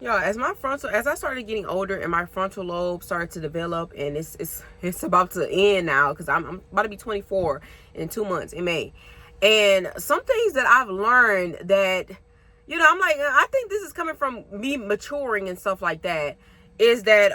Yeah, as I started getting older and my frontal lobe started to develop, and it's about to end now because I'm about to be 24 in 2 months in May. And some things that I've learned that, I'm like, I think this is coming from me maturing and stuff like that, is that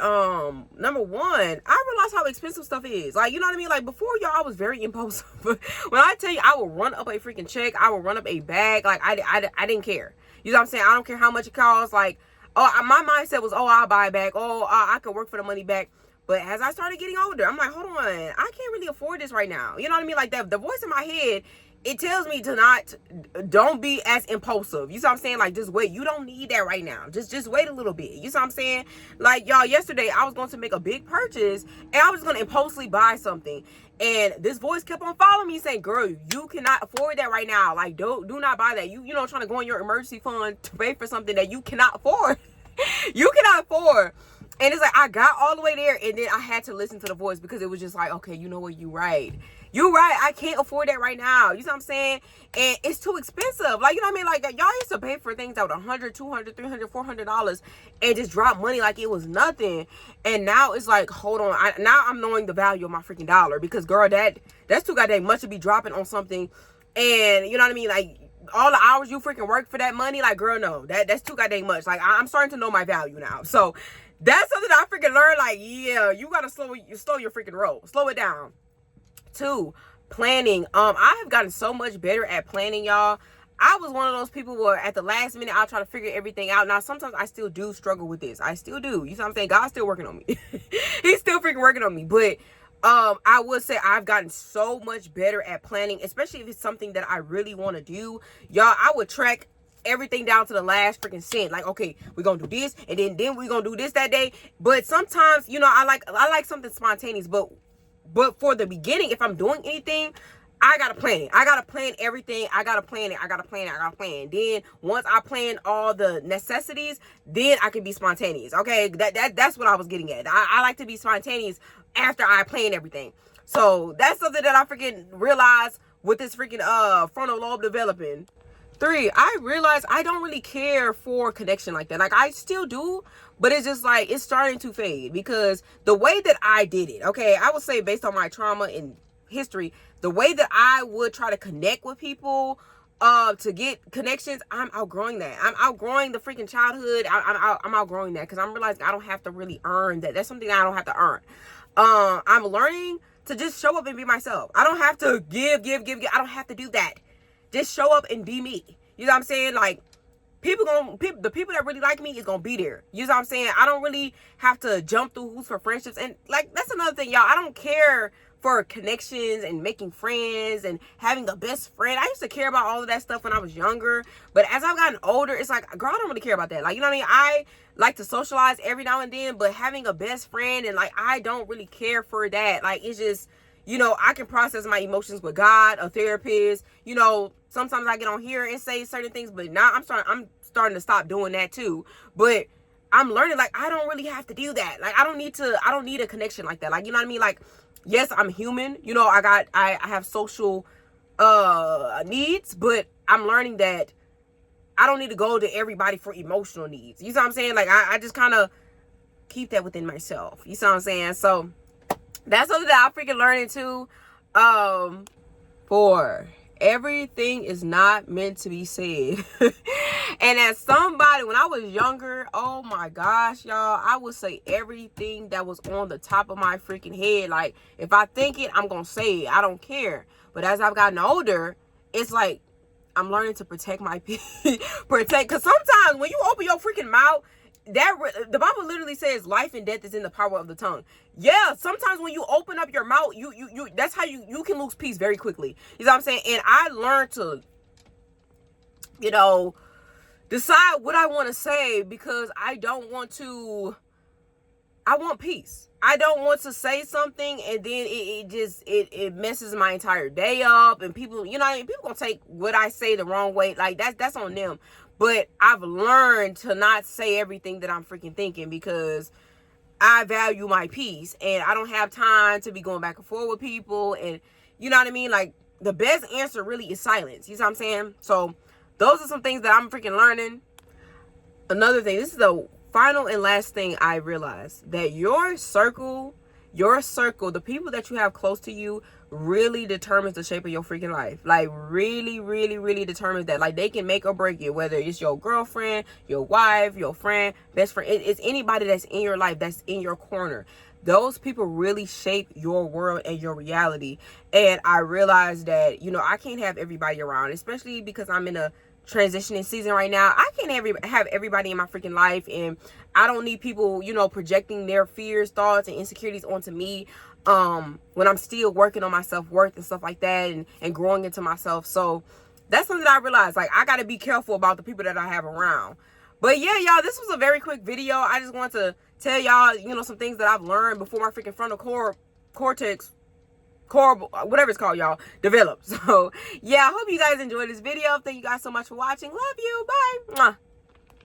number one, I realized how expensive stuff is. Like, you know what I mean? Like, before, y'all, I was very impulsive. When I tell you I would run up a freaking check, I would run up a bag, like I didn't care. You know what I'm saying? I don't care how much it costs. Like, my mindset was, I'll buy it back. I could work for the money back. But as I started getting older, I'm like, hold on, I can't really afford this right now. You know what I mean? Like, the voice in my head, it tells me to don't be as impulsive. You see what I'm saying? Like, just wait. You don't need that right now. Just wait a little bit. You see what I'm saying? Like, y'all, yesterday I was going to make a big purchase and I was going to impulsively buy something. And this voice kept on following me saying, girl, you cannot afford that right now. Like, do not buy that. You know, trying to go in your emergency fund to pay for something that you cannot afford. You cannot afford. And it's like, I got all the way there, and then I had to listen to the voice because it was just like, okay, you know what? You're right. You're right. I can't afford that right now. You know what I'm saying? And it's too expensive. Like, you know what I mean? Like, y'all used to pay for things that were $100, $200, $300, $400 and just drop money like it was nothing. And now it's like, hold on. Now I'm knowing the value of my freaking dollar because, girl, that's too goddamn much to be dropping on something. And, you know what I mean? Like, all the hours you freaking work for that money, like, girl, no, that's too goddamn much. Like, I'm starting to know my value now. So that's something I freaking learned. Like, yeah, you gotta slow your freaking roll, slow it down. 2, planning. I have gotten so much better at planning, y'all. I was one of those people where at the last minute I'll try to figure everything out. Now sometimes I still do struggle with this. I still do. You know what I'm saying? God's still working on me. He's still freaking working on me. But I would say I've gotten so much better at planning, especially if it's something that I really want to do. Y'all, I would track everything down to the last freaking cent. Like, okay, we're gonna do this, and then we're gonna do this that day. But sometimes, I like something spontaneous, but for the beginning, if I'm doing anything, I gotta plan it. I gotta plan everything. I gotta plan it. Then once I plan all the necessities, then I can be spontaneous. Okay, that's what I was getting at. I like to be spontaneous after I plan everything. So that's something that I freaking realized with this freaking frontal lobe developing. 3, I realized I don't really care for connection like that. Like, I still do, but it's just like, it's starting to fade because the way that I did it, okay, I would say based on my trauma and history, the way that I would try to connect with people to get connections, I'm outgrowing that. I'm outgrowing the freaking childhood. I'm outgrowing that because I'm realizing I don't have to really earn that. That's something I don't have to earn. I'm learning to just show up and be myself. I don't have to give. I don't have to do that. Just show up and be me. You know what I'm saying? Like, the people that really like me is gonna be there. You know what I'm saying? I don't really have to jump through hoops for friendships. And like, that's another thing, y'all. I don't care for connections and making friends and having a best friend. I used to care about all of that stuff when I was younger. But as I've gotten older, it's like, girl, I don't really care about that. Like, you know what I mean? I like to socialize every now and then, but having a best friend and like, I don't really care for that. Like, it's just, I can process my emotions with God, a therapist. Sometimes I get on here and say certain things, but now I'm starting to stop doing that too. But I'm learning, like, I don't really have to do that. Like, I don't need a connection like that. Like, you know what I mean? Like, yes, I'm human. I have social needs, but I'm learning that I don't need to go to everybody for emotional needs. You see what I'm saying? Like, I just kind of keep that within myself. You see what I'm saying? So that's something that I'm freaking learning too. 4, everything is not meant to be said. And as somebody, when I was younger, oh my gosh, y'all, I would say everything that was on the top of my freaking head. Like, if I think it, I'm gonna say it. I don't care. But as I've gotten older, it's like I'm learning to protect my peace. Because sometimes when you open your freaking mouth, the Bible literally says life and death is in the power of the tongue. Yeah, sometimes when you open up your mouth, you that's how you can lose peace very quickly. You know what I'm saying? And I learned to, decide what I want to say because I want peace. I don't want to say something and then it messes my entire day up, and people, people gonna take what I say the wrong way. Like, that's on them. But I've learned to not say everything that I'm freaking thinking because I value my peace and I don't have time to be going back and forth with people. And you know what I mean? Like, the best answer really is silence. You know what I'm saying? So those are some things that I'm freaking learning. Another thing, this is the final and last thing I realized, that your circle, the people that you have close to you, really determines the shape of your freaking life. Like, really, really, really determines that. Like, they can make or break it, whether it's your girlfriend, your wife, your friend, best friend. It's anybody that's in your life, that's in your corner. Those people really shape your world and your reality. And I realized that, you know, I can't have everybody around, especially because I'm in a transitioning season right now. I can't have everybody in my freaking life, and I don't need people, you know, projecting their fears, thoughts, and insecurities onto me when I'm still working on my self-worth and stuff like that, and growing into myself. So that's something that I realized, like, I got to be careful about the people that I have around. But yeah, y'all, this was a very quick video. I just wanted to tell y'all, you know, some things that I've learned before my freaking frontal cortex, whatever it's called, y'all, develop. So yeah, I hope you guys enjoyed this video. Thank you guys so much for watching. Love you. Bye. Mwah.